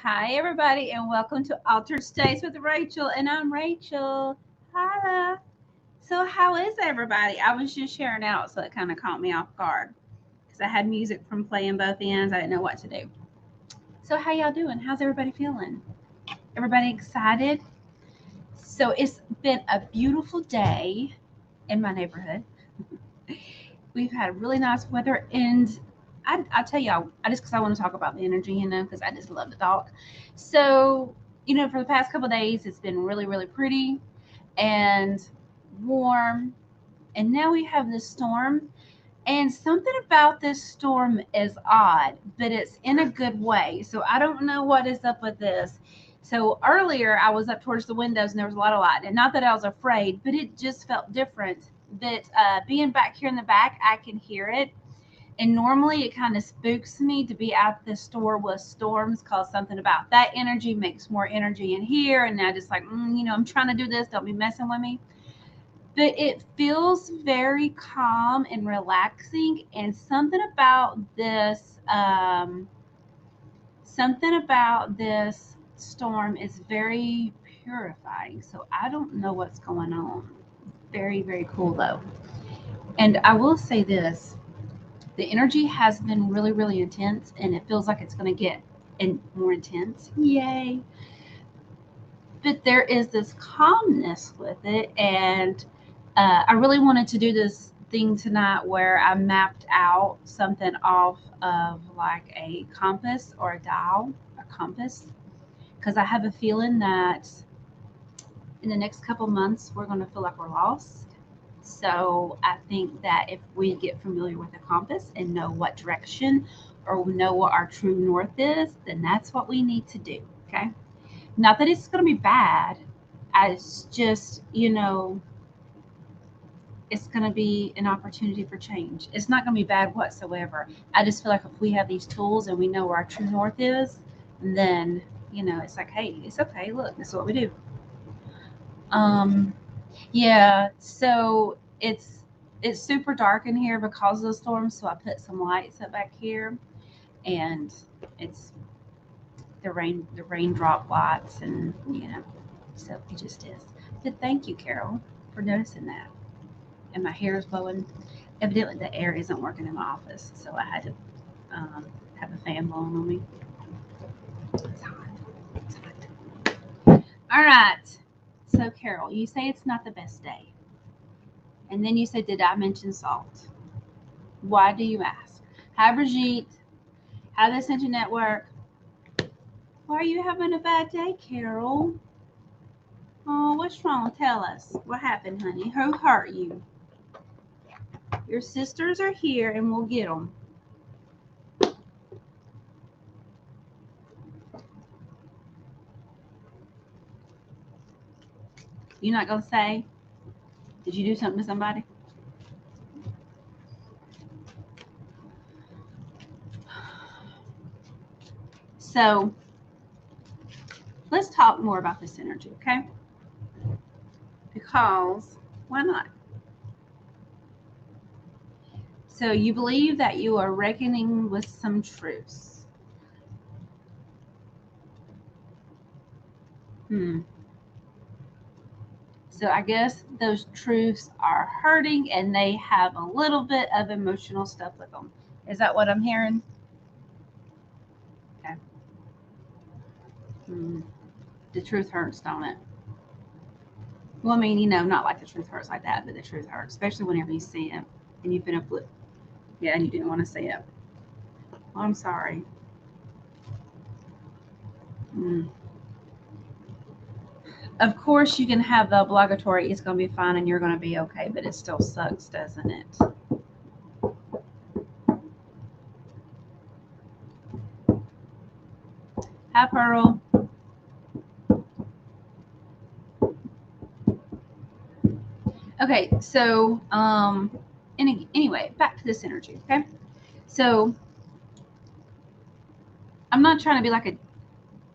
Hi, everybody, and welcome to Altered States with Rachel. And I'm Rachel. Hi. So, how is everybody? I was just sharing out, so it kind of caught me off guard because I had music from playing both ends. I didn't know what to do. So, how y'all doing? How's everybody feeling? Everybody excited? So, it's been a beautiful day in my neighborhood. We've had really nice weather, and I tell y'all, I just because I want to talk about the energy, because I just love to talk. So, for the past couple of days, it's been really, really pretty and warm. And now we have this storm. And something about this storm is odd, but it's in a good way. So I don't know what is up with this. So earlier I was up towards the windows and there was a lot of light. And not that I was afraid, but it just felt different. That being back here in the back, I can hear it. And normally it kind of spooks me to be at the store with storms because something about that energy makes more energy in here. And I just like, I'm trying to do this. Don't be messing with me. But it feels very calm and relaxing. And something about this storm is very purifying. So I don't know what's going on. Very, very cool though. And I will say this, the energy has been really, really intense, and it feels like it's going to get more intense. Yay. But there is this calmness with it. And I really wanted to do this thing tonight where I mapped out something off of like a compass or a dial, a compass, because I have a feeling that in the next couple months we're going to feel like we're lost. So I think that if we get familiar with the compass and know what direction or know what our true north is, then that's what we need to do. Okay. Not that it's going to be bad. It's just, it's going to be an opportunity for change. It's not going to be bad whatsoever. I just feel like if we have these tools and we know where our true north is, then, it's like, hey, it's okay. Look, this is what we do. Um, Yeah, so it's super dark in here because of the storm, so I put some lights up back here, and it's the raindrop lights, and so it just is. But thank you, Carol, for noticing that. And my hair is blowing. Evidently, the air isn't working in my office, so I had to have a fan blowing on me. It's hot. It's hot. All right. So, Carol, you say it's not the best day. And then you said, did I mention salt? Why do you ask? Hi, Brigitte. Hi, the Ascension Network. Why are you having a bad day, Carol? Oh, what's wrong? Tell us. What happened, honey? Who hurt you? Your sisters are here, and we'll get them. You're not going to say? Did you do something to somebody? So let's talk more about this energy, okay? Because why not? So you believe that you are reckoning with some truths. So I guess those truths are hurting and they have a little bit of emotional stuff with them. Is that what I'm hearing? Okay. The truth hurts, don't it? Well, I mean, not like the truth hurts like that, but the truth hurts, especially whenever you see it and you've been yeah, and you didn't want to see it. Well, I'm sorry. Of course, you can have the obligatory, it's going to be fine and you're going to be okay, but it still sucks, doesn't it? Hi, Pearl. Okay, so anyway, back to this energy, okay? So I'm not trying to be like a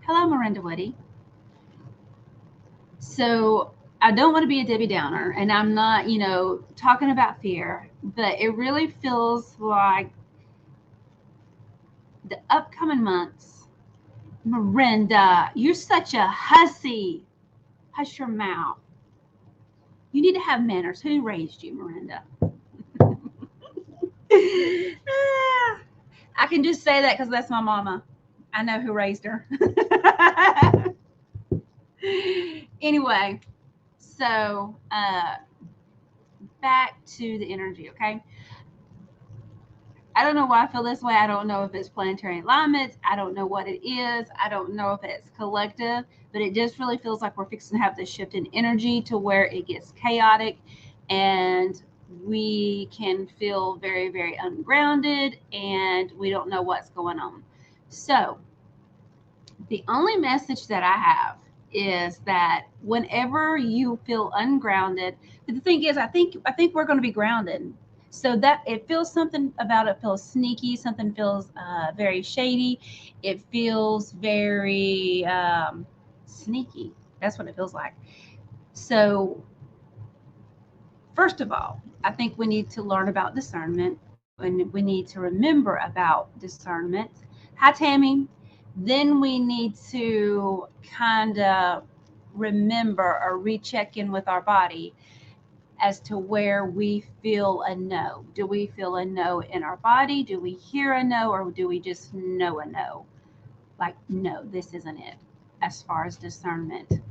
hello, Miranda Woody. So I don't want to be a Debbie Downer, and I'm not, talking about fear, but it really feels like the upcoming months Miranda, you're such a hussy. Hush your mouth. You need to have manners. Who raised you, Miranda? I can just say that because that's my mama. I know who raised her. Anyway, so back to the energy, okay? I don't know why I feel this way. I don't know if it's planetary alignments. I don't know what it is. I don't know if it's collective, but it just really feels like we're fixing to have this shift in energy to where it gets chaotic and we can feel very, very ungrounded and we don't know what's going on. So, the only message that I have is that whenever you feel ungrounded, but the thing is, I think we're going to be grounded. So that it feels something about it feels sneaky. Something feels very shady. It feels very sneaky. That's what it feels like. So first of all, I think we need to learn about discernment, and we need to remember about discernment. Hi, Tammy. Then we need to kind of remember or recheck in with our body as to where we feel a no. Do we feel a no in our body? Do we hear a no, or do we just know a no? Like, no, this isn't it, as far as discernment.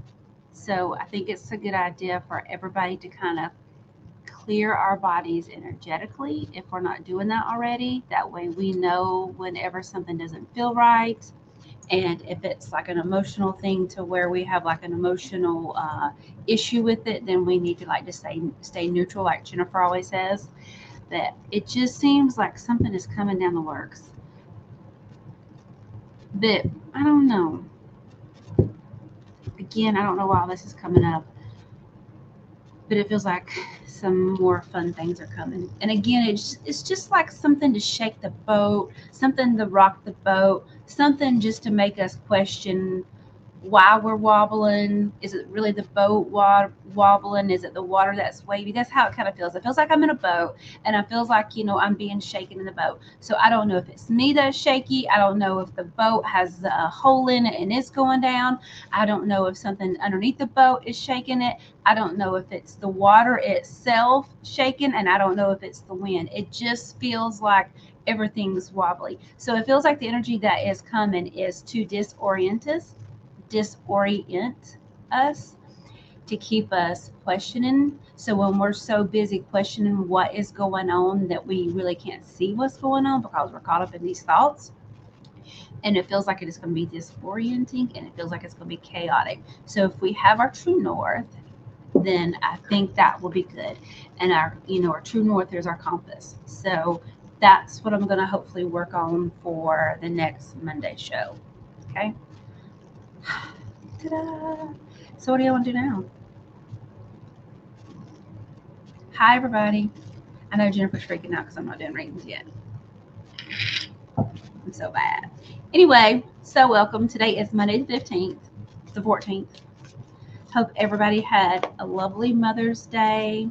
So I think it's a good idea for everybody to kind of clear our bodies energetically if we're not doing that already. That way we know whenever something doesn't feel right. And if it's like an emotional thing to where we have like an emotional issue with it, then we need to like just stay neutral, like Jennifer always says. That it just seems like something is coming down the works. But I don't know. Again, I don't know why this is coming up, but it feels like some more fun things are coming. And again, it's just like something to shake the boat, something to rock the boat, something just to make us question why we're wobbling. Is it really the boat wobbling? Is it the water that's wavy? That's how it kind of feels. It feels like I'm in a boat and it feels like, I'm being shaken in the boat. So I don't know if it's me that's shaky. I don't know if the boat has a hole in it and it's going down. I don't know if something underneath the boat is shaking it. I don't know if it's the water itself shaking, and I don't know if it's the wind. It just feels like everything's wobbly. So it feels like the energy that is coming is to disorient us, to keep us questioning. So when we're so busy questioning what is going on that we really can't see what's going on because we're caught up in these thoughts, and it feels like it is going to be disorienting and it feels like it's going to be chaotic. So if we have our true north, then I think that will be good. And our true north is our compass. So that's what I'm going to hopefully work on for the next Monday show. Okay. Ta-da! So what do you want to do now? Hi, everybody. I know Jennifer's freaking out because I'm not doing readings yet. I'm so bad. Anyway, so welcome. Today is Monday the 15th, the 14th. Hope everybody had a lovely Mother's Day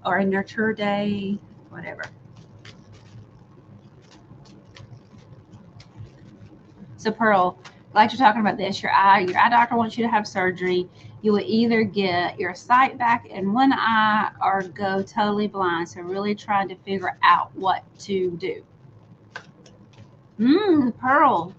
or a Nurture Day, whatever. So Pearl, glad you're talking about this. Your eye doctor wants you to have surgery. You will either get your sight back in one eye or go totally blind. So really trying to figure out what to do. Pearl.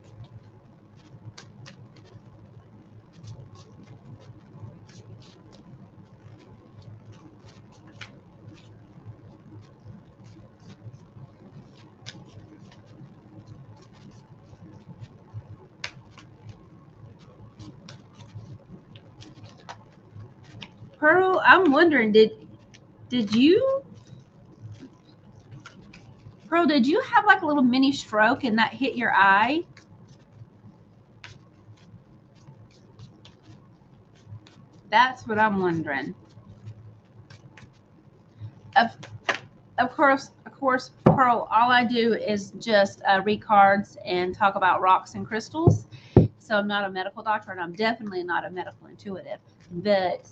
Pearl, I'm wondering, did you Pearl, did you have like a little mini stroke and that hit your eye? That's what I'm wondering. Of course, Pearl, all I do is just read cards and talk about rocks and crystals. So I'm not a medical doctor, and I'm definitely not a medical intuitive. But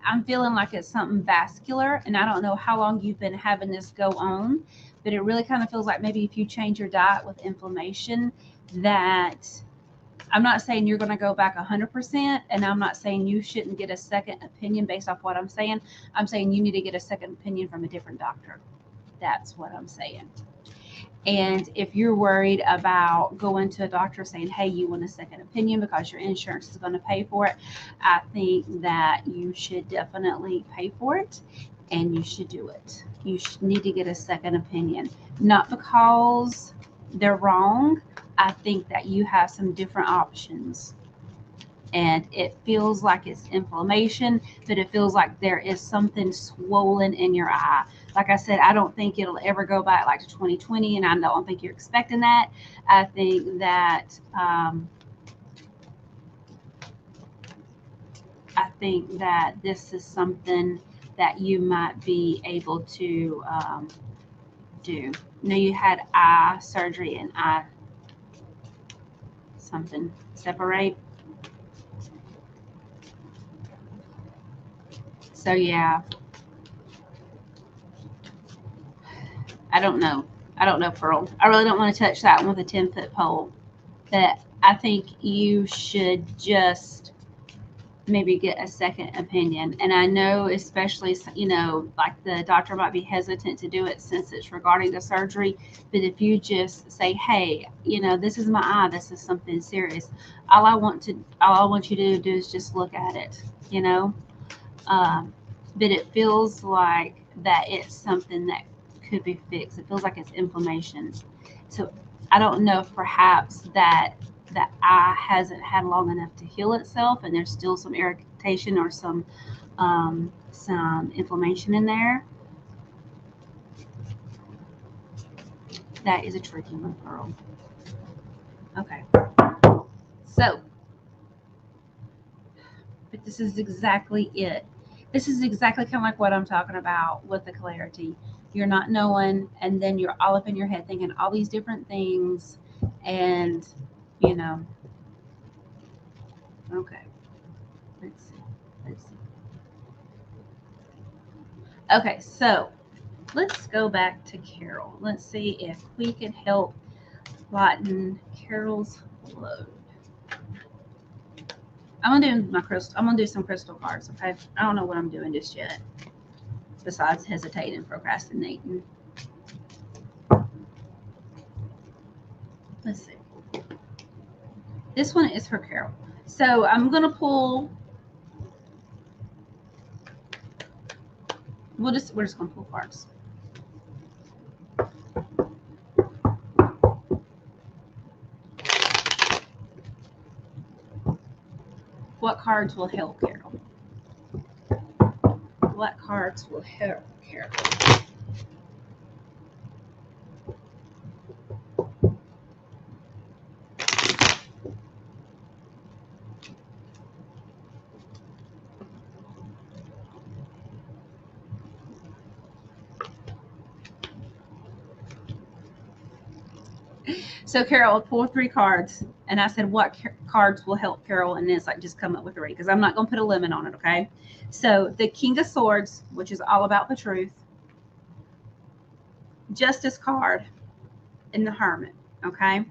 I'm feeling like it's something vascular, and I don't know how long you've been having this go on, but it really kind of feels like maybe if you change your diet with inflammation, that I'm not saying you're going to go back 100%, and I'm not saying you shouldn't get a second opinion based off what I'm saying. I'm saying you need to get a second opinion from a different doctor. That's what I'm saying. And if you're worried about going to a doctor saying, hey, you want a second opinion because your insurance is going to pay for it, I think that you should definitely pay for it and you should do it. You need to get a second opinion, not because they're wrong. I think that you have some different options. And it feels like it's inflammation, but it feels like there is something swollen in your eye. Like I said, I don't think it'll ever go back like to 2020, and I don't think you're expecting that. I think that this is something that you might be able to do. Now, you had eye surgery and eye something separate. So yeah, I don't know, Pearl. I really don't want to touch that one with a 10-foot pole. But I think you should just maybe get a second opinion. And I know, especially, like the doctor might be hesitant to do it since it's regarding the surgery. But if you just say, hey, this is my eye, this is something serious. All I want you to do is just look at it, but it feels like that it's something that could be fixed. It feels like it's inflammation. So I don't know if perhaps that the eye hasn't had long enough to heal itself and there's still some irritation or some inflammation in there. That is a tricky one, Pearl. Okay. So, but this is exactly it. This is exactly kind of like what I'm talking about with the clarity. You're not knowing, and then you're all up in your head thinking all these different things, and okay. Let's see. Okay, so let's go back to Carol. Let's see if we can help lighten Carol's load. I'm gonna do some crystal cards. Okay, I don't know what I'm doing just yet, besides hesitating and procrastinating. Let's see. This one is for Carol. So I'm gonna pull. We're just gonna pull cards. What cards will help Carol? What cards will help Carol? So Carol pulled 3 cards, and I said, what cards will help Carol? And it's like, just come up with 3, because I'm not going to put a limit on it, okay? So the King of Swords, which is all about the truth, Justice card, and the Hermit, okay?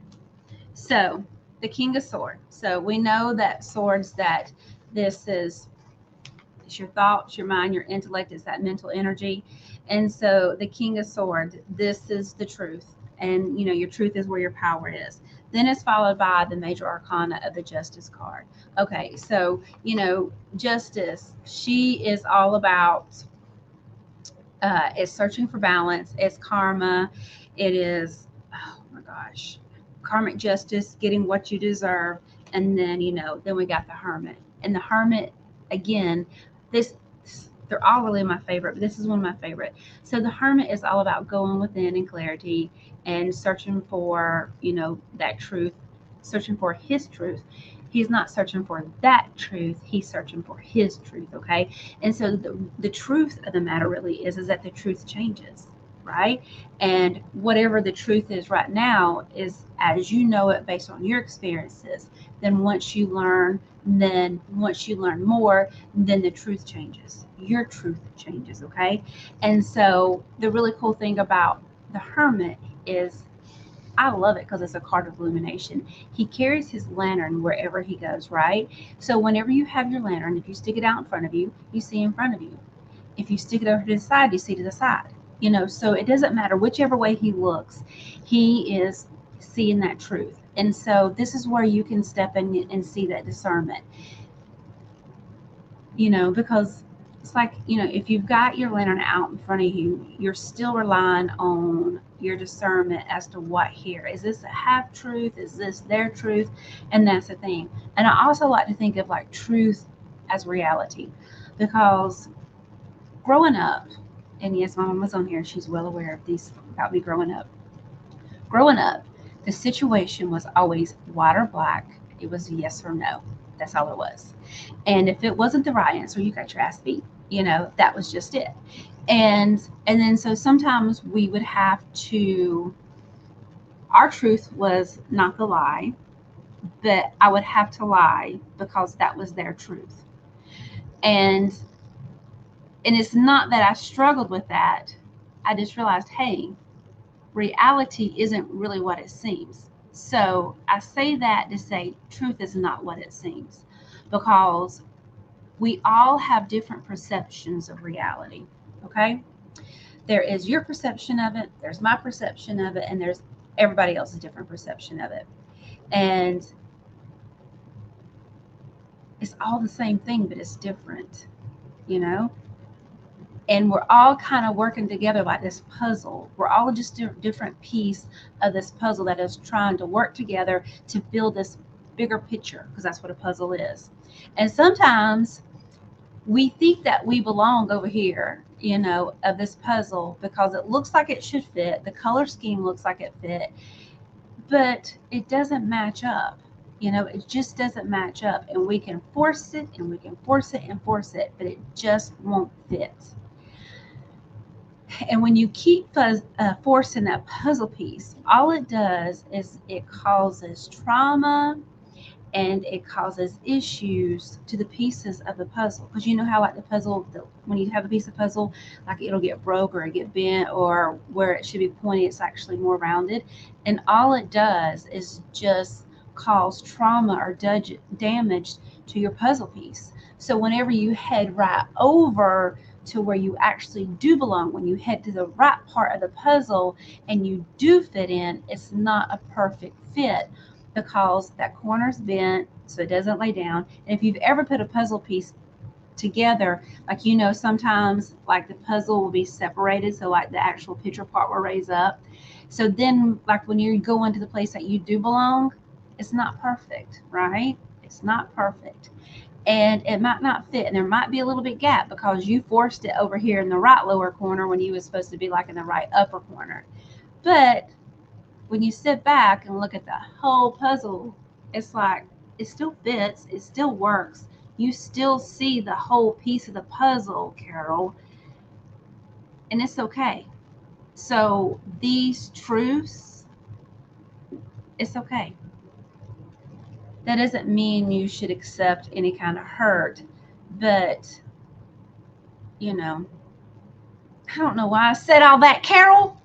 So the King of Swords. So we know that swords, that this is it's your thoughts, your mind, your intellect, is that mental energy. And so the King of Swords, this is the truth. And, your truth is where your power is. Then it's followed by the major arcana of the Justice card. Okay, so, Justice, she is all about, it's searching for balance. It's karma. It is, oh my gosh, karmic justice, getting what you deserve. And then, then we got the Hermit. And the Hermit, again, they're all really my favorite, but this is one of my favorite. So the Hermit is all about going within and clarity and searching for, that truth, searching for his truth. He's not searching for that truth. He's searching for his truth. Okay. And so the truth of the matter really is that the truth changes, right? And whatever the truth is right now is as you know it based on your experiences. Then once you learn more, then the truth changes. Your truth changes, okay? And so the really cool thing about the Hermit is I love it because it's a card of illumination. He carries his lantern wherever he goes, right? So whenever you have your lantern, if you stick it out in front of you, you see in front of you. If you stick it over to the side, you see to the side. So it doesn't matter whichever way he looks, he is seeing that truth. And so this is where you can step in and see that discernment. Because it's like, if you've got your lantern out in front of you, you're still relying on your discernment as to what here. Is this a half truth? Is this their truth? And that's the thing. And I also like to think of like truth as reality, because growing up, and yes, my mom was on here, she's well aware of these about me growing up. Growing up, the situation was always white or black. It was yes or no. That's all it was. And if it wasn't the right answer, you got your ass beat. That was just it. And then so sometimes we would have to, our truth was not the lie, but I would have to lie because that was their truth. And it's not that I struggled with that. I just realized, hey, reality isn't really what it seems. So I say that to say truth is not what it seems, because we all have different perceptions of reality. Okay? There is your perception of it, there's my perception of it, and there's everybody else's different perception of it. And it's all the same thing, but it's different, And we're all kind of working together like this puzzle. We're all just a different piece of this puzzle that is trying to work together to build this bigger picture, because that's what a puzzle is. And sometimes we think that we belong over here, of this puzzle, because it looks like it should fit. The color scheme looks like it fit, but it doesn't match up. It just doesn't match up. And we can force it and we can force it and force it, but it just won't fit. And when you keep forcing that puzzle piece, all it does is it causes trauma and it causes issues to the pieces of the puzzle. Because you know how like the puzzle, when you have a piece of puzzle, like it'll get broke or it get bent, or where it should be pointy, it's actually more rounded. And all it does is just cause trauma or damage to your puzzle piece. So whenever you head right over to where you actually do belong, when you head to the right part of the puzzle and you do fit in, it's not a perfect fit, because that corner's bent so it doesn't lay down. And if you've ever put a puzzle piece together, like sometimes like the puzzle will be separated, so like the actual picture part will raise up. So then like when you go into the place that you do belong, it's not perfect, right? It's not perfect. And it might not fit, and there might be a little bit gap because you forced it over here in the right lower corner when you was supposed to be like in the right upper corner. But when you sit back and look at the whole puzzle, it's like it still fits, it still works. You still see the whole piece of the puzzle, Carol, and it's okay. So these truths, it's okay. That doesn't mean you should accept any kind of hurt, but I don't know why I said all that, Carol.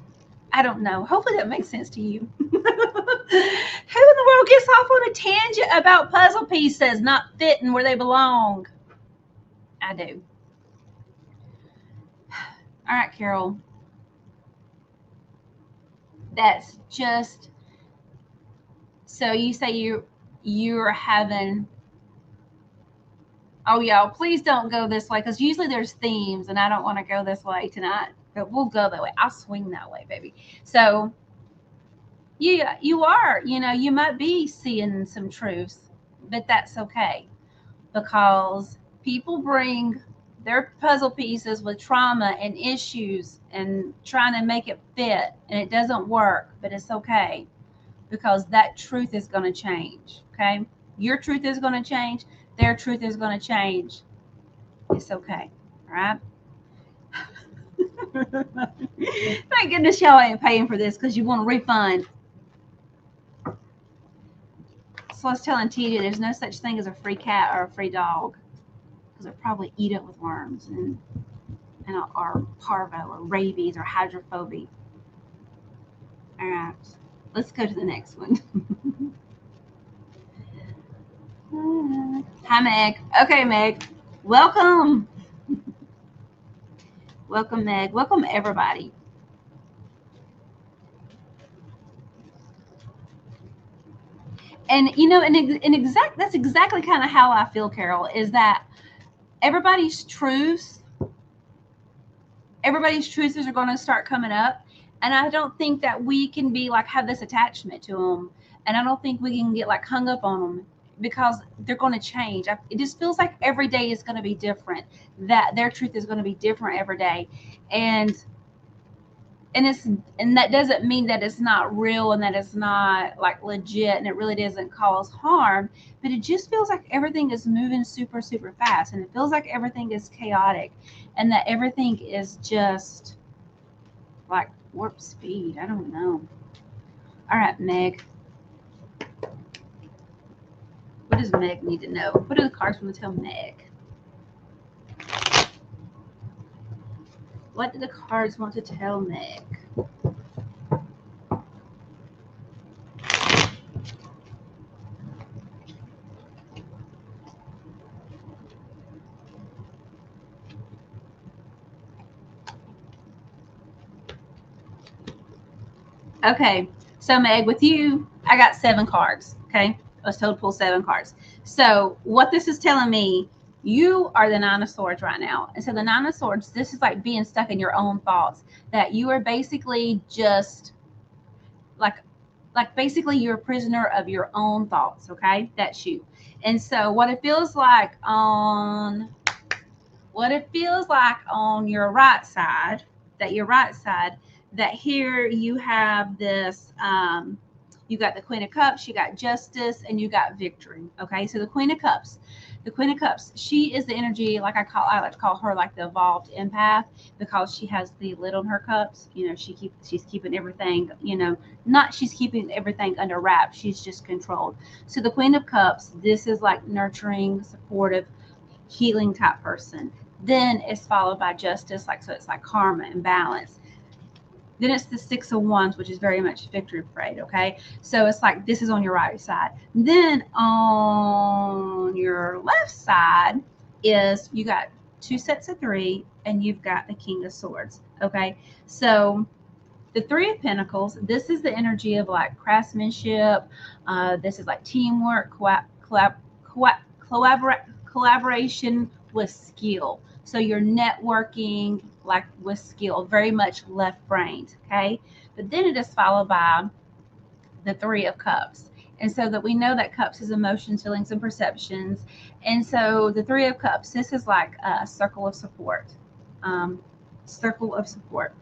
I don't know. Hopefully that makes sense to you. Who in the world gets off on a tangent about puzzle pieces not fitting where they belong? I do. All right, Carol. That's just, so you say you're having, oh y'all, please don't go this way, because usually there's themes and I don't want to go this way tonight, but we'll go that way. I'll swing that way, baby. So you are, you might be seeing some truths, but that's okay, because people bring their puzzle pieces with trauma and issues and trying to make it fit, and it doesn't work, but it's okay, because that truth is going to change. Okay, your truth is going to change, their truth is going to change. It's okay. All right. Thank goodness y'all ain't paying for this, because you want a refund. So I was telling Tia, there's no such thing as a free cat or a free dog, because they'll probably eat it with worms and or parvo or rabies or hydrophobia. All right. Let's go to the next one. Hi, Meg. Okay, Meg. Welcome. Welcome, Meg. Welcome, everybody. And that's exactly kind of how I feel, Carol, is that everybody's truths, everybody's truths are going to start coming up. And I don't think that we can be like, have this attachment to them. And I don't think we can get like hung up on them because they're going to change. It just feels like every day is going to be different, that their truth is going to be different every day. And that doesn't mean that it's not real and that it's not like legit and it really doesn't cause harm, but it just feels like everything is moving super super fast, and it feels like everything is chaotic, and that everything is just like warp speed. I don't know. All right, Meg, what does Meg need to know? What do the cards want to tell Meg? What do the cards want to tell Meg? Okay, so Meg, with you, I got 7 cards. Okay, I was told to pull 7 cards. So what this is telling me, you are the 9 of Swords right now. And so the 9 of Swords, this is like being stuck in your own thoughts, that you are basically just like basically you're a prisoner of your own thoughts. Okay, that's you. And so what it feels like on your right side, that here you have this, you got the Queen of Cups, you got Justice, and you got Victory. Okay, so the Queen of Cups, she is the energy, like I like to call her like the evolved empath, because she has the lid on her cups. She's keeping everything, not she's keeping everything under wraps. She's just controlled. So the Queen of Cups, this is like nurturing, supportive, healing type person. Then it's followed by Justice, so it's like karma and balance. Then it's the 6 of Wands, which is very much victory parade. Okay, so it's like this is on your right side. Then on your left side is you got 2 sets of 3, and you've got the King of Swords. Okay, so the 3 of Pentacles, this is the energy of like craftsmanship. This is like teamwork, collaboration with skill. So you're networking like with skill, very much left-brained. Okay, but then it is followed by the 3 of Cups. And so that we know that Cups is emotions, feelings, and perceptions. And so the 3 of Cups, this is like a circle of support. Circle of support.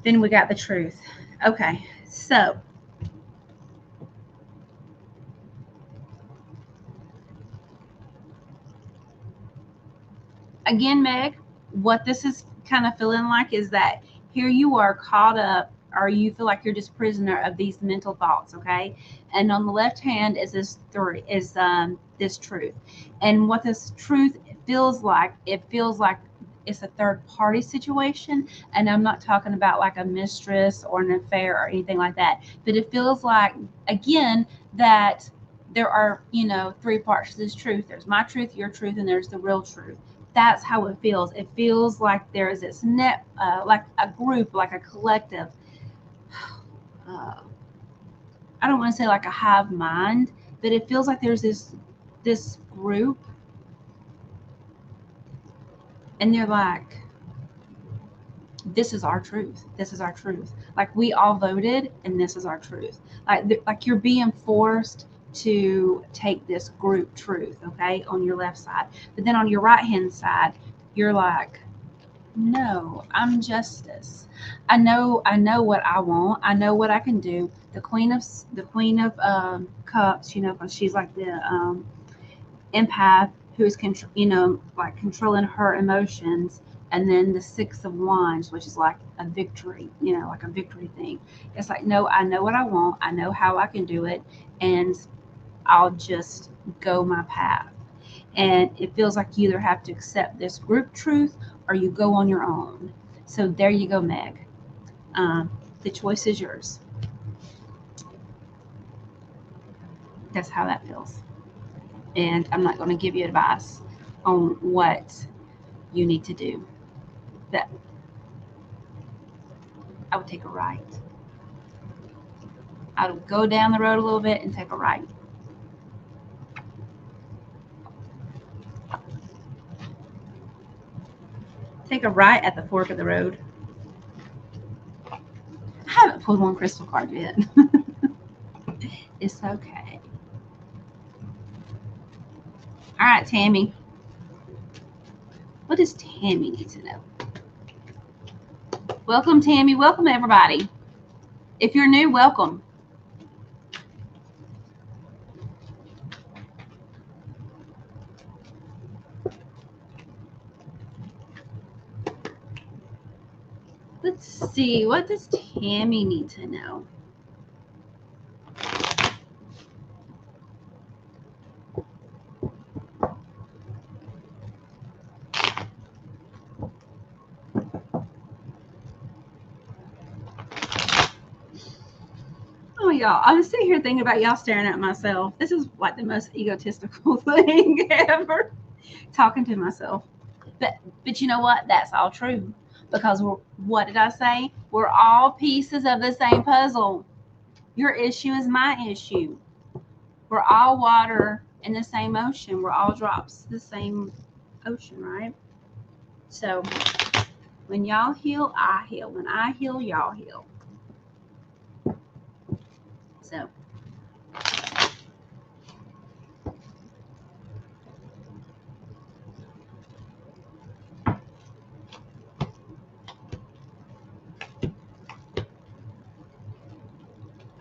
Then we got the Truth. Okay, so again, Meg, what this is kind of feeling like is that here you are caught up, or you feel like you're just prisoner of these mental thoughts. Okay, and on the left hand is this Truth. And what this truth feels like, it's a third party situation. And I'm not talking about like a mistress or an affair or anything like that, but it feels like, again, that there are 3 parts to this truth. There's my truth, your truth, and there's the real truth. That's how it feels. It feels like there is this like a group, like a collective. I don't want to say like a hive mind, but it feels like there's this group, and they're like, this is our truth. This is our truth. Like we all voted, and this is our truth. Like you're being forced to take this group truth, okay, on your left side. But then on your right hand side, you're like, no, I'm Justice. I know what I want. I know what I can do. The Queen of Cups, because she's like the empath who is like controlling her emotions. And then the 6 of Wands, which is like a victory, like a victory thing. It's like, no, I know what I want. I know how I can do it, and I'll just go my path. And it feels like you either have to accept this group truth or you go on your own. So there you go, Meg. The choice is yours. That's how that feels. And I'm not going to give you advice on what you need to do. That I would take a right. I would go down the road a little bit and take a right. Take a right at the fork of the road. I haven't pulled one crystal card yet. It's okay. All right, Tammy. What does Tammy need to know? Welcome, Tammy. Welcome, everybody. If you're new, welcome. Let's see. What does Tammy need to know? Oh, y'all. I'm sitting here thinking about y'all staring at myself. This is like the most egotistical thing ever. Talking to myself. But you know what? That's all true. Because what did I say? We're all pieces of the same puzzle. Your issue is my issue. We're all water in the same ocean. We're all drops the same ocean, right? So when y'all heal, I heal. When I heal, y'all heal. So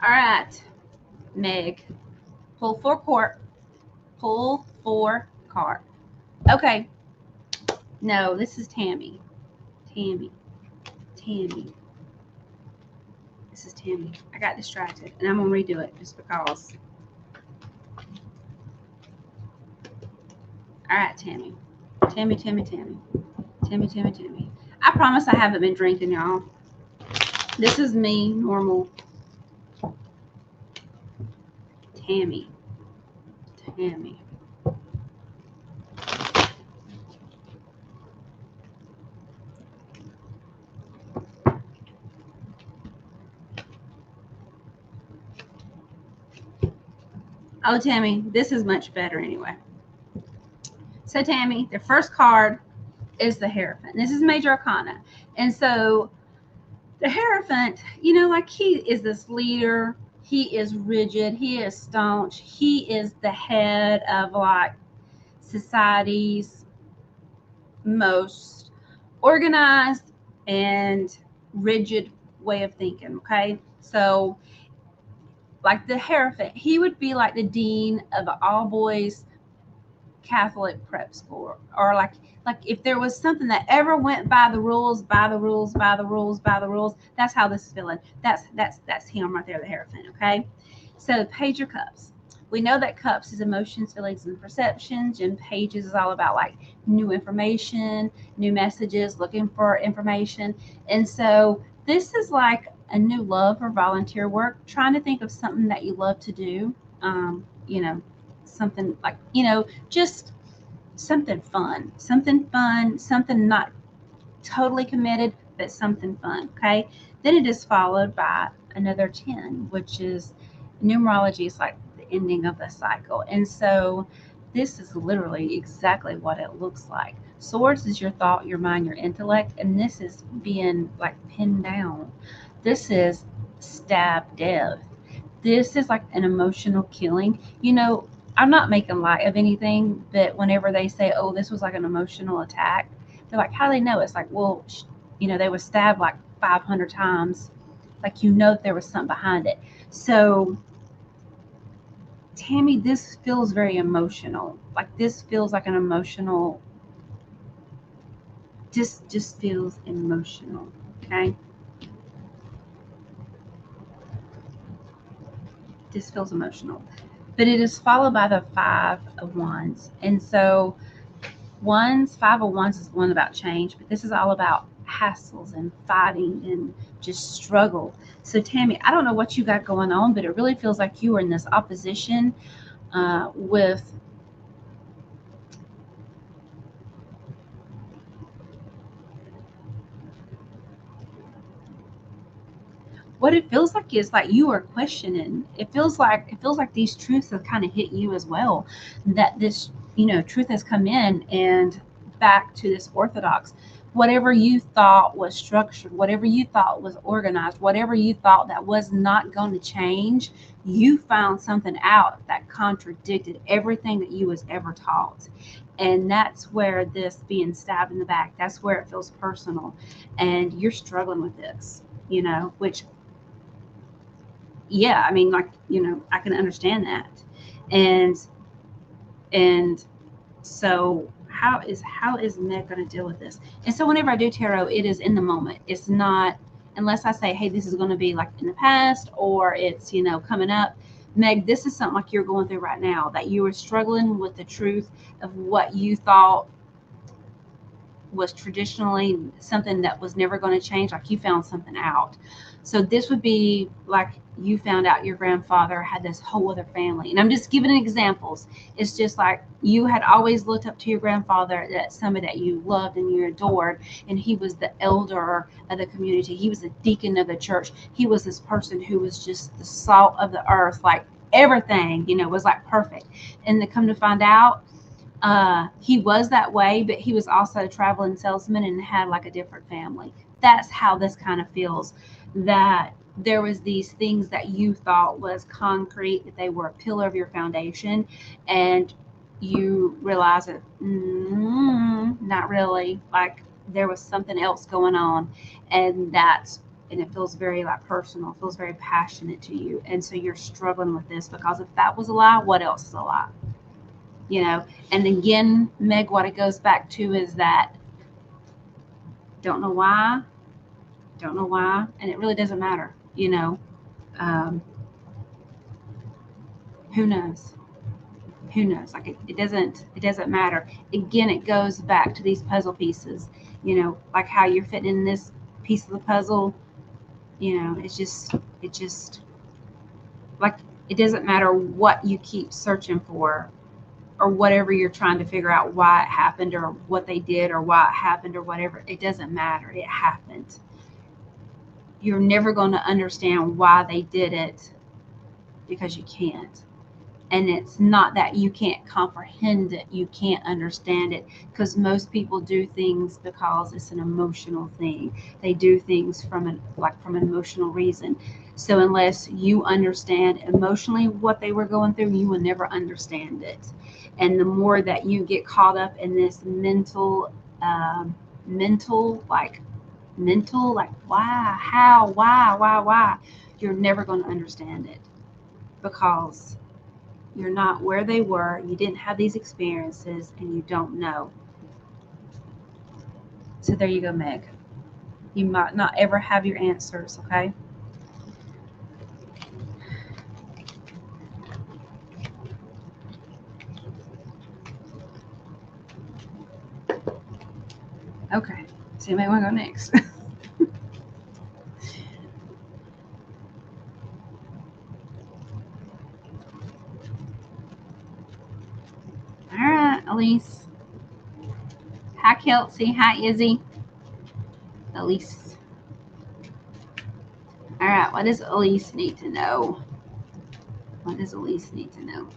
all right, Meg, pull 4 card. Pull 4 card. Okay. No, this is Tammy. Tammy. This is Tammy. I got distracted, and I'm gonna redo it just because. All right, Tammy. Tammy. I promise I haven't been drinking, y'all. This is me, normal. Tammy. Oh, Tammy, this is much better anyway. So, Tammy, the first card is the Hierophant. This is Major Arcana. And so the Hierophant, you know, like he is this leader. He is rigid. He is staunch. He is the head of like society's most organized and rigid way of thinking. Okay. So like the Hierophant, he would be like the dean of an all boys Catholic prep school, or like if there was something that ever went by the rules, that's how this is feeling. That's him right there, the Hierophant. Okay. So Page of Cups. We know that Cups is emotions, feelings, and perceptions, and Pages is all about like new information, new messages, looking for information. And so this is like a new love for volunteer work, trying to think of something that you love to do. You know, something like, you know, just something fun, something not totally committed, but something fun. Okay. Then it is followed by another 10, which is numerology is like the ending of the cycle. And so this is literally exactly what it looks like. Swords is your thought, your mind, your intellect, and this is being like pinned down. This is stab death. This is like an emotional killing. You know, I'm not making light of anything, but whenever they say, oh, this was like an emotional attack, they're like, how do they know? It's like, well, you know, they were stabbed like 500 times. Like, you know, that there was something behind it. So, Tammy, this feels very emotional. Like, this feels like an emotional, just feels emotional, okay? This feels emotional. But it is followed by the 5 of Wands. And so 5 of Wands is one about change, but this is all about hassles and fighting and just struggle. So Tammy, I don't know what you got going on, but it really feels like you are in this opposition with what it feels like is like you are questioning. It feels like these truths have kind of hit you as well. That this, truth has come in and back to this orthodox. Whatever you thought was structured, whatever you thought was organized, whatever you thought that was not going to change, you found something out that contradicted everything that you was ever taught. And that's where this being stabbed in the back, that's where it feels personal. And you're struggling with this, which, yeah, I mean, like, I can understand that. And and so how is Meg going to deal with this? And so whenever I do tarot, it is in the moment. It's not, unless I say, hey, this is going to be like in the past, or it's, coming up. Meg, this is something like you're going through right now, that you are struggling with the truth of what you thought was traditionally something that was never going to change. Like, you found something out. So this would be like you found out your grandfather had this whole other family. And I'm just giving examples. It's just like you had always looked up to your grandfather, that somebody that you loved and you adored, and he was the elder of the community. He was a deacon of the church. He was this person who was just the salt of the earth, like everything, was like perfect. And to come to find out, he was that way, but he was also a traveling salesman and had like a different family. That's how this kind of feels, that there was these things that you thought was concrete, that they were a pillar of your foundation, and you realize that not really. Like, there was something else going on, and it feels very like personal. It feels very passionate to you, and so you're struggling with this, because if that was a lie, what else is a lie? And again, Meg, what it goes back to is that don't know why, and it really doesn't matter. um, who knows? Who knows? Like, it doesn't matter. Again, it goes back to these puzzle pieces. Like how you're fitting in this piece of the puzzle. It just like, it doesn't matter what you keep searching for, or whatever you're trying to figure out why it happened, or what they did, or why it happened, or whatever. It doesn't matter. It happened. You're never going to understand why they did it, because you can't. And it's not that you can't comprehend it, you can't understand it, because most people do things because it's an emotional thing. They do things from an emotional reason. So unless you understand emotionally what they were going through, you will never understand it. And the more that you get caught up in this mental, like, why, how, why, you're never going to understand it, because you're not where they were, you didn't have these experiences, and you don't know. So there you go, Meg. You might not ever have your answers, okay? Okay, so you may want to go next. All right, Elise. Hi, Kelsey. Hi, Izzy. Elise. All right, what does Elise need to know? What does Elise need to know?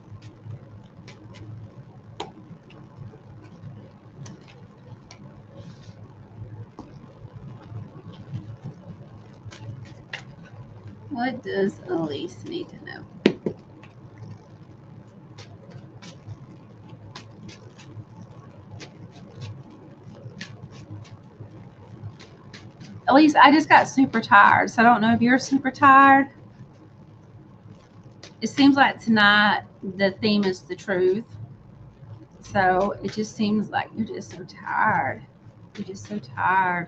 What does Elise need to know? Elise, I just got super tired, so I don't know if you're super tired. It seems like tonight the theme is the truth. So it just seems like you're just so tired. You're just so tired.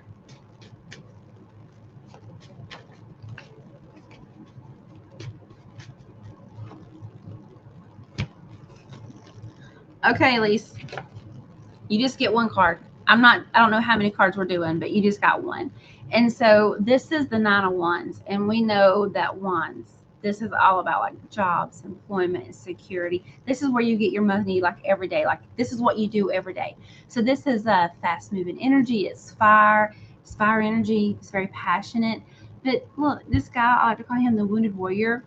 Okay, Elise. You just get one card. I don't know how many cards we're doing, but you just got one. And so this is the 9 of Wands. And we know that wands, This is all about like jobs, employment, and security. This is where you get your money like every day. Like this is what you do every day. So this is a fast moving energy. It's fire. It's fire energy. It's very passionate. But look, this guy, I like to call him the wounded warrior.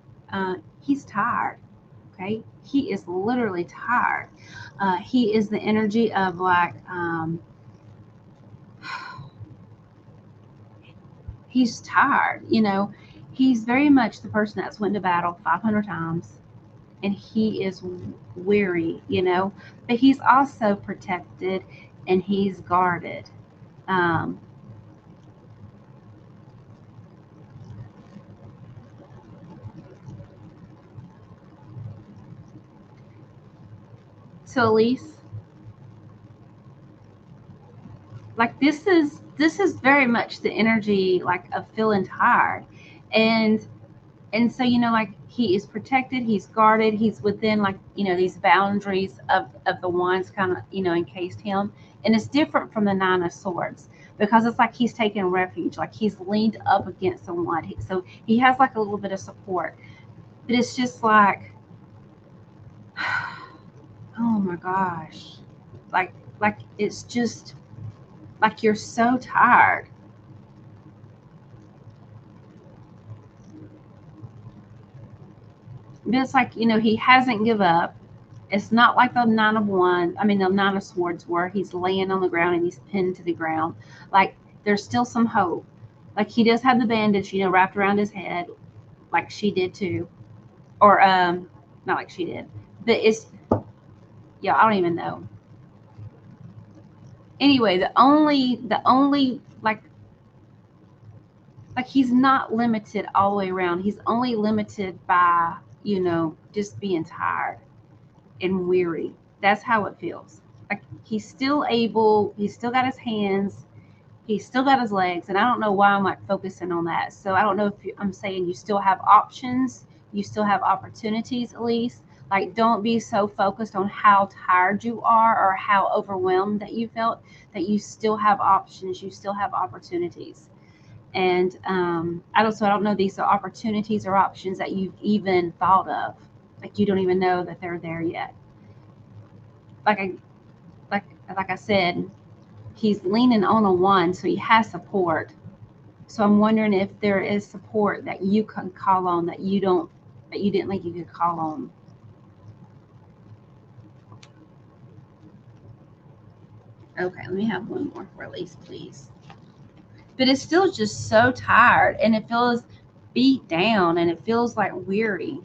He's tired. Okay, he is literally tired. He is the energy of like he's tired. He's very much the person that's went to battle 500 times, and he is weary. But he's also protected and he's guarded. Um, so Elise, like this is very much the energy like of feeling tired, and so like he is protected, he's guarded, he's within like these boundaries of the wands kind of encased him, and it's different from the Nine of Swords because it's like he's taking refuge, like he's leaned up against the wand, so he has like a little bit of support, but it's just like oh my gosh, like it's just like you're so tired. But it's like he hasn't give up. It's not like the Nine of Wands. I mean, the Nine of Swords, where he's laying on the ground and he's pinned to the ground. Like there's still some hope. Like he does have the bandage, wrapped around his head, like she did too, or not like she did. But it's yeah, I don't even know. Anyway, the only like he's not limited all the way around. He's only limited by just being tired and weary. That's how it feels. Like he's still able, he's still got his hands, he's still got his legs, and I don't know why I'm like focusing on that. So I don't know if I'm saying you still have options, you still have opportunities at least. Like don't be so focused on how tired you are or how overwhelmed that you felt, that you still have options, you still have opportunities. And I don't know, these are opportunities or options that you've even thought of, like you don't even know that they're there yet. like I like I said, he's leaning on a one, so he has support. So I'm wondering if there is support that you can call on that you didn't think you could call on. Okay, let me have one more release, please. But it's still just so tired, and it feels beat down, and it feels like weary.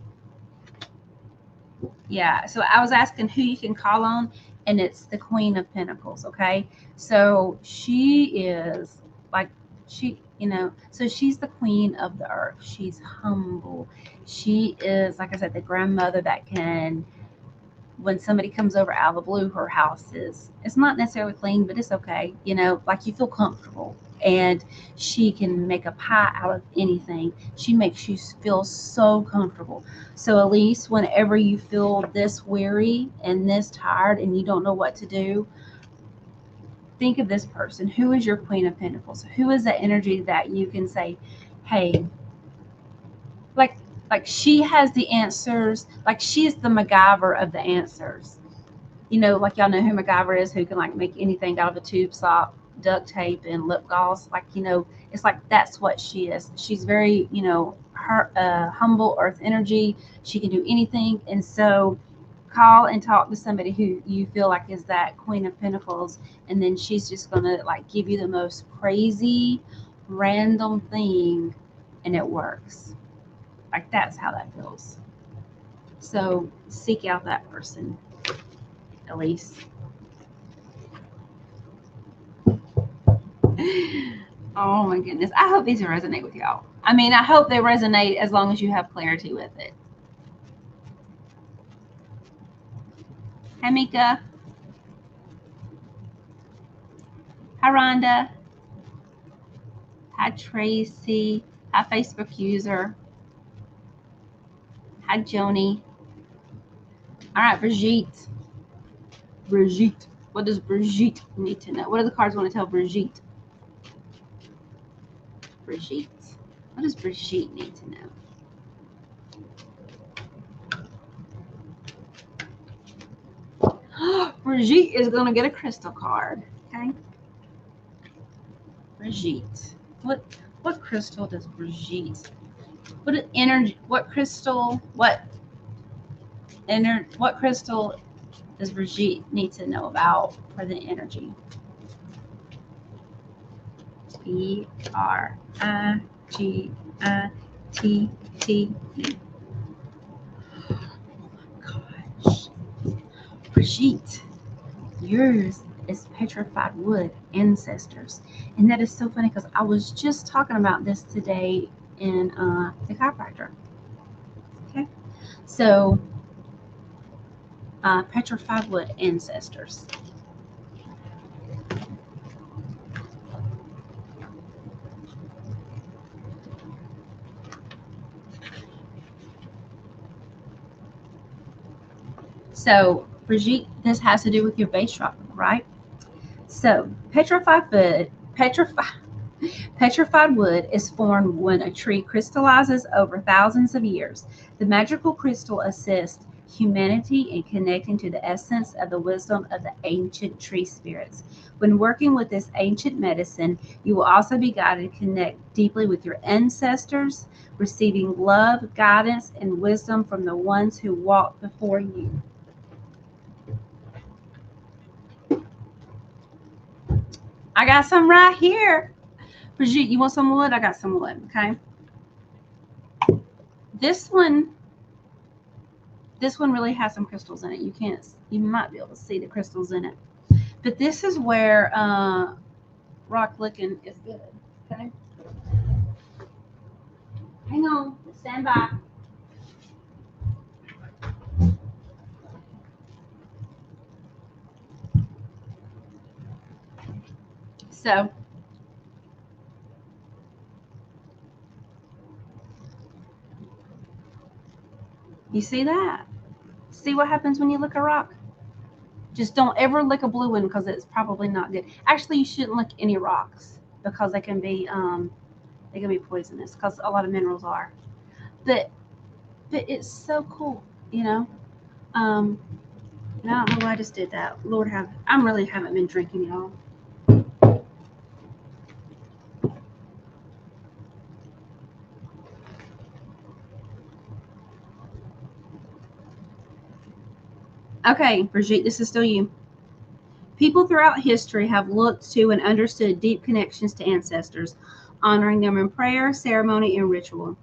Yeah. So I was asking who you can call on, and it's the Queen of Pentacles. Okay. So she is like, so she's the queen of the earth. She's humble. She is, like I said, the grandmother that can, when somebody comes over out of the blue, her house it's not necessarily clean, but it's okay. Like you feel comfortable. And she can make a pie out of anything. She makes you feel so comfortable. So Elise, whenever you feel this weary and this tired and you don't know what to do, think of this person. Who is your Queen of Pentacles? Who is that energy that you can say, hey, like she has the answers, like she's the MacGyver of the answers. Like y'all know who MacGyver is, who can like make anything out of a tube sock, duct tape, and lip gloss. Like it's like that's what she is. She's very her humble earth energy. She can do anything, and so call and talk to somebody who you feel like is that Queen of Pentacles, and then she's just gonna like give you the most crazy random thing, and it works. Like that's how that feels. So seek out that person, Elise. Oh my goodness. I hope these resonate with y'all. I mean, I hope they resonate as long as you have clarity with it. Hi, Mika. Hi, Rhonda. Hi, Tracy. Hi, Facebook user. Hi, Joni. All right, Brigitte. Brigitte. What does Brigitte need to know? What do the cards want to tell Brigitte? Brigitte. What does Brigitte need to know? Brigitte is going to get a crystal card. Okay. Brigitte. What crystal does Brigitte? What energy? What crystal? What crystal does Brigitte need to know about for the energy? Brigitte. Gosh, Brigitte, yours is petrified wood ancestors, and that is so funny because I was just talking about this today in the chiropractor. Okay, so petrified wood ancestors. So, Brigitte, this has to do with your base chakra, right? So, petrified wood is formed when a tree crystallizes over thousands of years. The magical crystal assists humanity in connecting to the essence of the wisdom of the ancient tree spirits. When working with this ancient medicine, you will also be guided to connect deeply with your ancestors, receiving love, guidance, and wisdom from the ones who walked before you. I got some right here. Brigitte, you want some wood? I got some wood, okay? This one really has some crystals in it. You might be able to see the crystals in it. But this is where rock licking is good, okay? Hang on, stand by. So, you see that? See what happens when you lick a rock? Just don't ever lick a blue one because it's probably not good. Actually, you shouldn't lick any rocks because they can be poisonous because a lot of minerals are. But it's so cool, you know. And I don't know why I just did that. Lord I really haven't been drinking, y'all. Okay, Brigitte, this is still you. People throughout history have looked to and understood deep connections to ancestors, honoring them in prayer, ceremony, and ritual.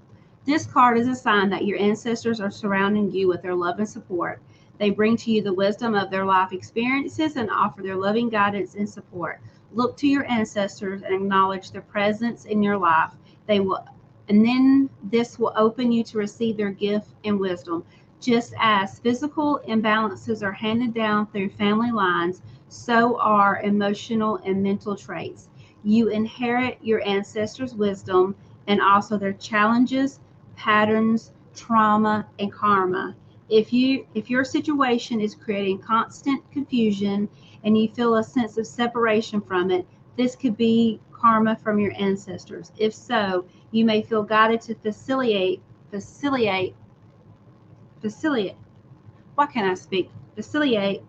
This card is a sign that your ancestors are surrounding you with their love and support. They bring to you the wisdom of their life experiences and offer their loving guidance and support. Look to your ancestors and acknowledge their presence in your life. And then this will open you to receive their gift and wisdom. Just as physical imbalances are handed down through family lines, so are emotional and mental traits. You inherit your ancestors' wisdom and also their challenges, patterns, trauma, and karma. If your situation is creating constant confusion and you feel a sense of separation from it, this could be karma from your ancestors. If so, you may feel guided to facilitate. Why can't I speak? Facilitate.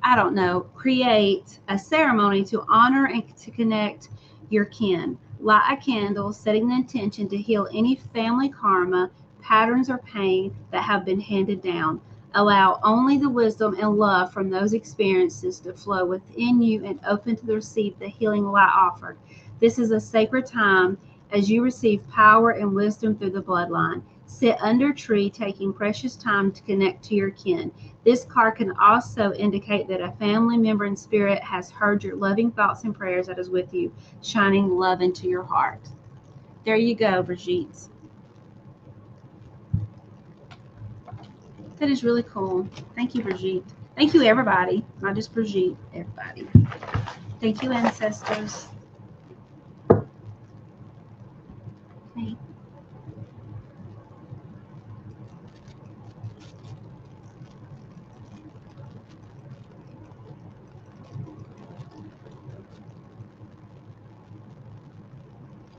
I don't know. Create a ceremony to honor and to connect your kin. Light a candle, setting the intention to heal any family karma, patterns, or pain that have been handed down. Allow only the wisdom and love from those experiences to flow within you and open to receive the healing light offered. This is a sacred time as you receive power and wisdom through the bloodline. Sit under a tree, taking precious time to connect to your kin. This card can also indicate that a family member in spirit has heard your loving thoughts and prayers that is with you, shining love into your heart. There you go, Brigitte. That is really cool. Thank you, Brigitte. Thank you, everybody. Not just Brigitte, everybody. Thank you, ancestors. Okay.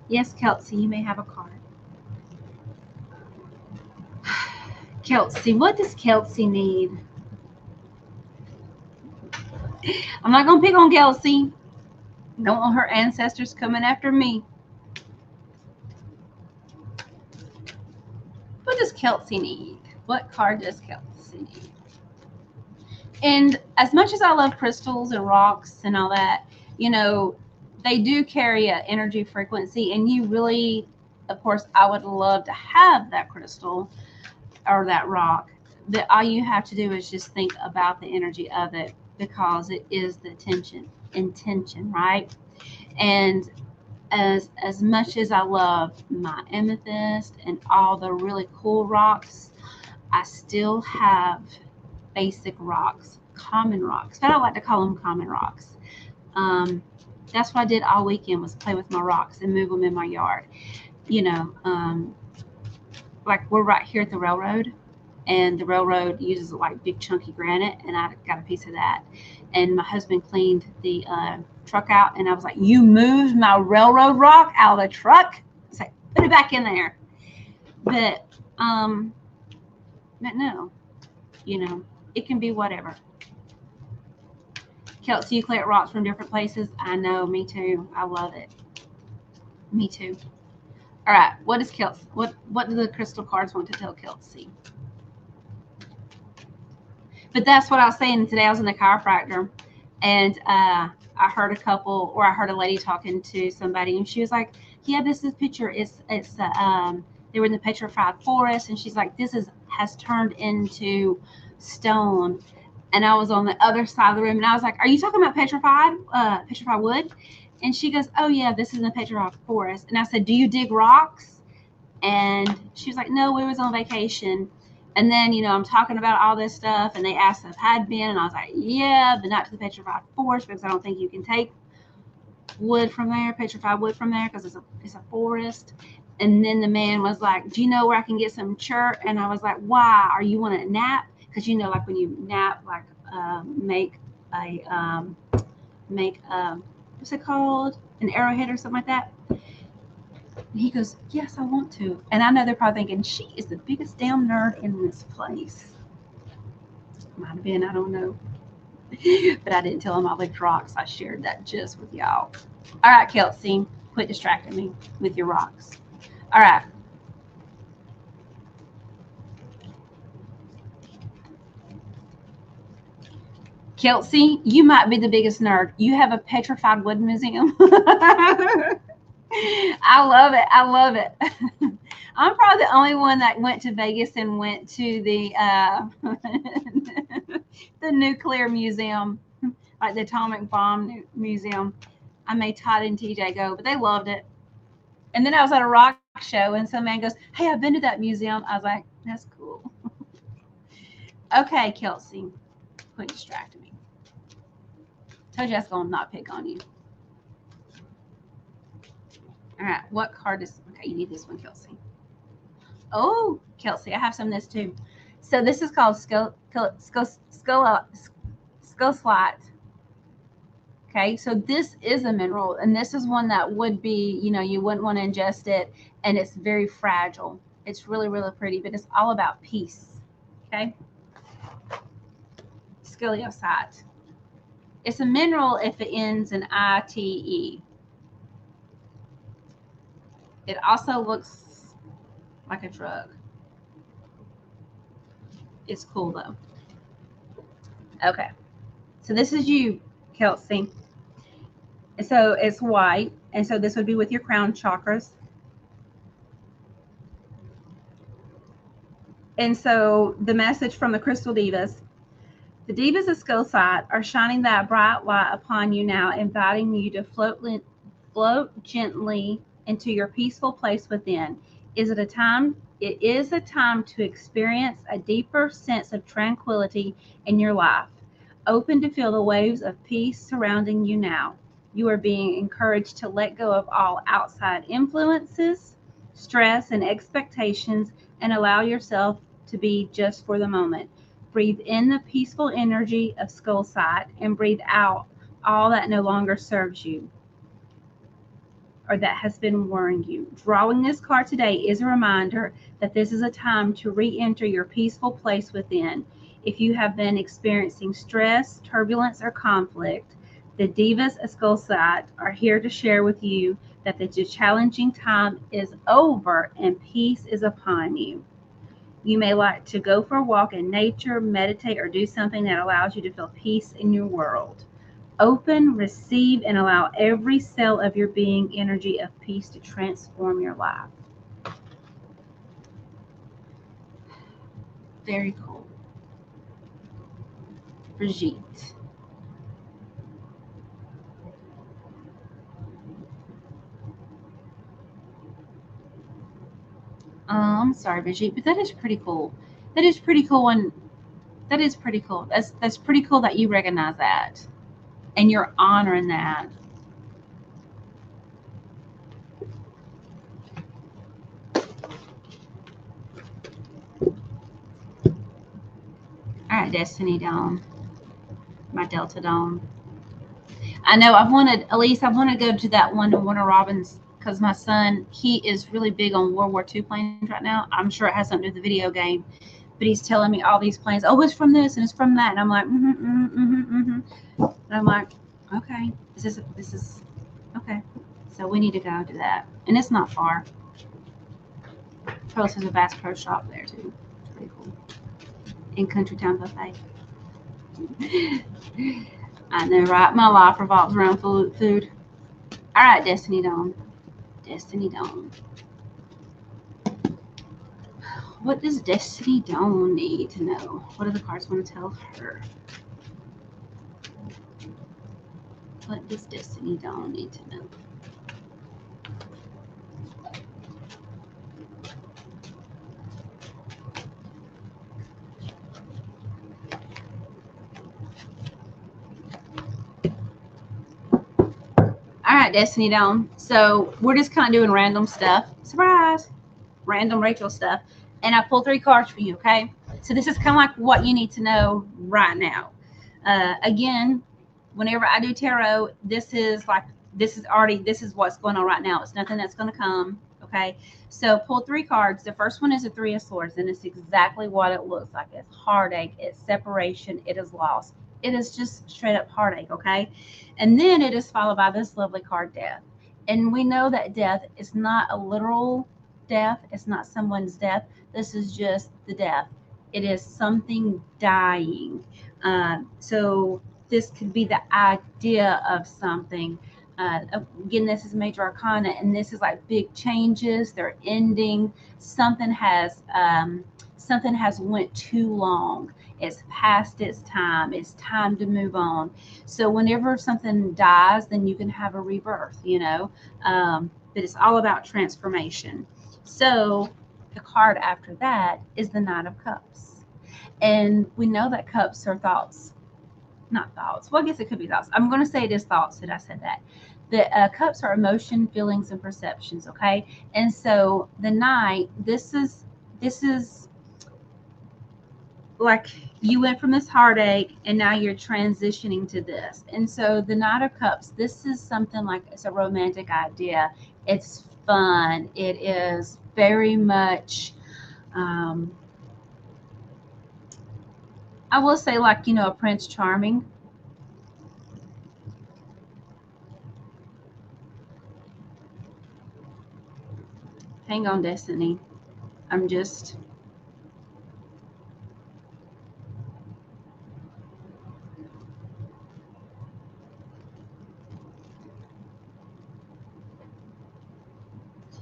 Yes, Kelsey, you may have a card. Kelsey, what does Kelsey need? I'm not going to pick on Kelsey. Don't want her ancestors coming after me. What does Kelsey need? What card does Kelsey need? And as much as I love crystals and rocks and all that, you know, they do carry an energy frequency, and you really, of course, I would love to have that crystal or that rock. But all you have to do is just think about the energy of it, because it is the intention, right? And as much as I love my amethyst and all the really cool rocks, I still have basic rocks, common rocks. I don't like to call them common rocks. That's what I did all weekend, was play with my rocks and move them in my yard. You know, like we're right here at the railroad, and the railroad uses like big chunky granite, and I got a piece of that. And my husband cleaned the truck out, and I was like, "You moved my railroad rock out of the truck." I was like, "Put it back in there." But no, you know, it can be whatever. Kelsey, you collect rocks from different places. I know, me too. I love it. Me too. All right, what is Kelsey? What do the crystal cards want to tell Kelsey? But that's what I was saying today. I was in the chiropractor, and I heard I heard a lady talking to somebody, and she was like, "Yeah, this is picture. It's they were in the petrified forest," and she's like, has turned into stone." And I was on the other side of the room, and I was like, "Are you talking about petrified wood?" And she goes, "Oh yeah, this is in the petrified forest." And I said, "Do you dig rocks?" And she was like, "No, we was on vacation." And then, you know, I'm talking about all this stuff, and they asked if I'd been, and I was like, "Yeah, but not to the petrified forest, because I don't think you can take wood from there, petrified wood from there, because it's a forest." And then the man was like, "Do you know where I can get some chert?" And I was like, "Why? Are you want to nap?" Because, you know, like when you nap, like make what's it called? An arrowhead or something like that. And he goes, "Yes, I want to." And I know they're probably thinking, she is the biggest damn nerd in this place. Might have been, I don't know. But I didn't tell him I licked rocks. I shared that just with y'all. All right, Kelsey, quit distracting me with your rocks. All right. Kelsey, you might be the biggest nerd. You have a petrified wood museum. I love it. I love it. I'm probably the only one that went to Vegas and went to the the nuclear museum, like the atomic bomb museum. I made Todd and TJ go, but they loved it. And then I was at a rock show, and some man goes, "Hey, I've been to that museum." I was like, "That's cool." Okay, Kelsey, quit distracting me. Told you I was going to not pick on you. All right, what card is, okay, you need this one, Kelsey. Oh, Kelsey, I have some of this too. So this is called skull slot. Okay, so this is a mineral, and this is one that would be, you know, you wouldn't want to ingest it, and it's very fragile. It's really, really pretty, but it's all about peace. Okay, scoliosite. It's a mineral if it ends in ITE. It also looks like a drug. It's cool though. Okay, so this is you, Kelsey. And so it's white, and so this would be with your crown chakras. And so the message from the Crystal Divas: the Divas of Skullside are shining that bright light upon you now, inviting you to float gently into your peaceful place within. It is a time to experience a deeper sense of tranquility in your life. Open to feel the waves of peace surrounding you now. You are being encouraged to let go of all outside influences, stress, and expectations, and allow yourself to be just for the moment. Breathe in the peaceful energy of Skullside and breathe out all that no longer serves you. or that has been worrying you. Drawing this card today is a reminder that this is a time to re-enter your peaceful place within. If you have been experiencing stress, turbulence, or conflict, the Divas Ascenion are here to share with you that the challenging time is over and peace is upon you. You may like to go for a walk in nature, meditate, or do something that allows you to feel peace in your world. Open, receive, and allow every cell of your being energy of peace to transform your life. Very cool. Brigitte. I'm sorry, Brigitte, but that is pretty cool. That is pretty cool, and that is pretty cool. That's pretty cool that you recognize that, and you're honoring that. All right, Destiny Dawn, my Delta Dawn. I know I want to go to that one in Warner Robins because my son, he is really big on World War II planes right now. I'm sure it has something to do with the video game, but he's telling me all these planes. Oh, it's from this and it's from that, and I'm like, and I'm like, okay, this is okay. So we need to go to that, and it's not far. Plus, there's a Bass Pro Shop there too. It's pretty cool. In Country Town Buffet. I know, right? My life revolves around food. All right, Destiny Dawn. Destiny Dawn. What does Destiny Dawn need to know? What do the cards want to tell her? What does Destiny Dawn need to know? All right, Destiny Dawn. So we're just kind of doing random stuff. Surprise! Random Rachel stuff. And I pulled 3 cards for you, okay? So this is kind of like what you need to know right now. Again, whenever I do tarot, this is what's going on right now. It's nothing that's going to come, okay? So pull 3 cards. The first one is a 3 of Swords, and it's exactly what it looks like. It's heartache, it's separation, it is loss. It is just straight up heartache, okay? And then it is followed by this lovely card, Death. And we know that death is not a literal death. It's not someone's death. This is just the death. It is something dying. So this could be the idea of something. Again, this is major arcana, and this is like big changes. They're ending. Something has went too long. It's past its time. It's time to move on. So whenever something dies, then you can have a rebirth, but it's all about transformation. So the card after that is the Knight of Cups. And we know that cups are thoughts. Not thoughts. Well, I guess it could be thoughts. I'm going to say it is thoughts that I said that. The cups are emotion, feelings, and perceptions, okay? And so the Knight, this is like you went from this heartache and now you're transitioning to this. And so the Knight of Cups, this is something like it's a romantic idea. It's fun. It is very much, I will say, like, a Prince Charming. Hang on, Destiny. I'm just...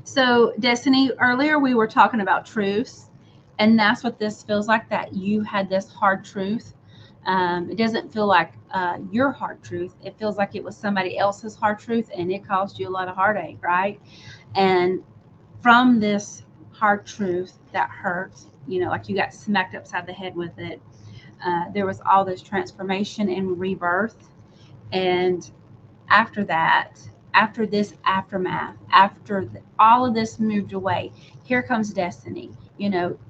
So, Destiny, earlier we were talking about truths, and that's what this feels like, that you had this hard truth. It doesn't feel like your hard truth. It feels like it was somebody else's hard truth, and it caused you a lot of heartache, right? And from this hard truth that hurts, like you got smacked upside the head with it, there was all this transformation and rebirth. And after that, after this aftermath, after all of this moved away, here comes Destiny.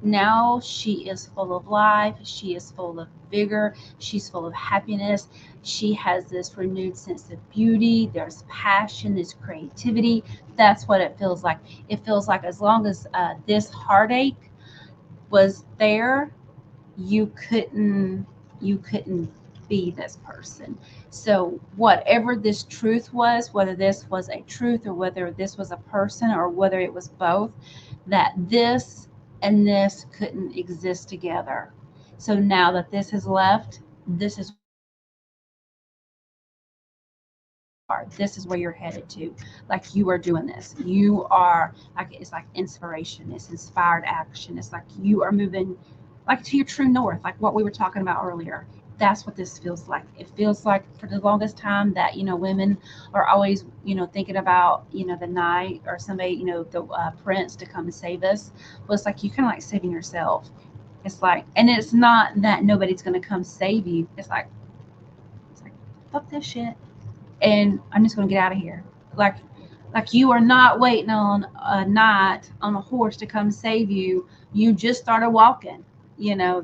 Now she is full of life. She is full of vigor. She's full of happiness. She has this renewed sense of beauty. There's passion, there's creativity. That's what it feels like. It feels like as long as this heartache was there, you couldn't be this person. So whatever this truth was, whether this was a truth or whether this was a person or whether it was both, that this and this couldn't exist together. So now that this has left, this is this is where you're headed to. Like, you are doing this, you are like, it's like inspiration, it's inspired action, it's like you are moving like to your true north, like what we were talking about earlier. That's what this feels like. It feels like for the longest time that women are always thinking about the knight or somebody, the prince to come and save us. Well, it's like you kind of like saving yourself. It's like, and it's not that nobody's going to come save you. It's like fuck this shit, and I'm just gonna get out of here. Like you are not waiting on a knight on a horse to come save you. You just started walking.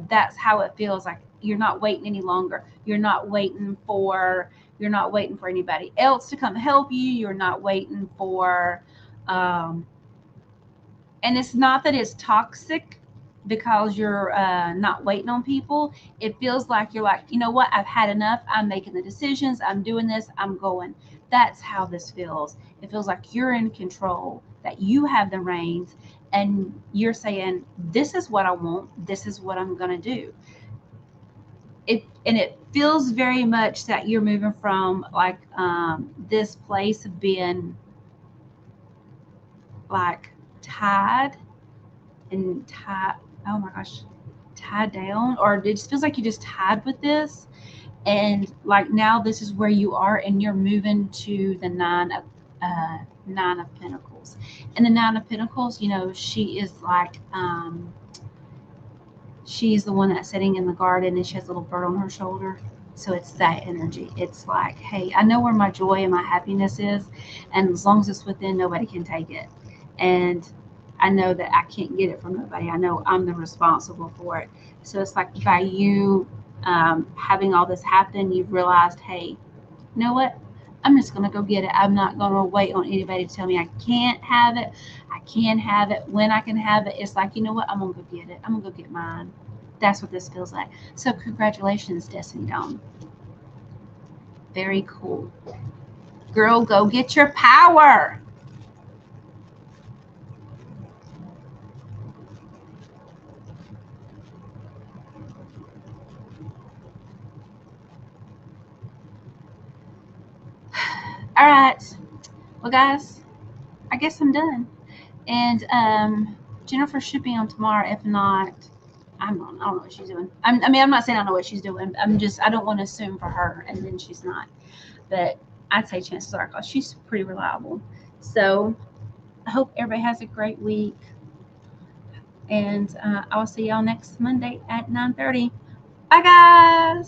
That's how it feels like. You're not waiting any longer. You're not waiting for anybody else to come help you. You're not waiting for um, and it's not that it's toxic because you're not waiting on people. It feels like you're like, you know what, I've had enough. I'm making the decisions. I'm doing this. I'm going. That's how this feels. It feels like you're in control, that you have the reins, and you're saying, this is what I want. This is what I'm going to do. And it feels very much that you're moving from like this place of being like tied and tied, oh my gosh, tied down, or it just feels like you just tied with this. And like now this is where you are, and you're moving to the nine of pentacles. And the nine of pentacles, she is like she's the one that's sitting in the garden, and she has a little bird on her shoulder. So it's that energy. It's like, hey, I know where my joy and my happiness is, and as long as it's within, nobody can take it. And I know that I can't get it from nobody. I know I'm the responsible for it. So it's like, by you having all this happen, you've realized, hey, you know what? I'm just going to go get it. I'm not going to wait on anybody to tell me I can't have it. I can have it when I can have it. It's like, you know what? I'm going to go get it. I'm going to go get mine. That's what this feels like. So congratulations, Destiny Dawn. Very cool. Girl, go get your power. All right. Well, guys, I guess I'm done. And Jennifer should be on tomorrow. If not, I don't know what she's doing. I'm not saying I know what she's doing. I don't want to assume for her and then she's not. But I'd say chances are, because she's pretty reliable. So I hope everybody has a great week. And I'll see y'all next Monday at 9:30. Bye, guys.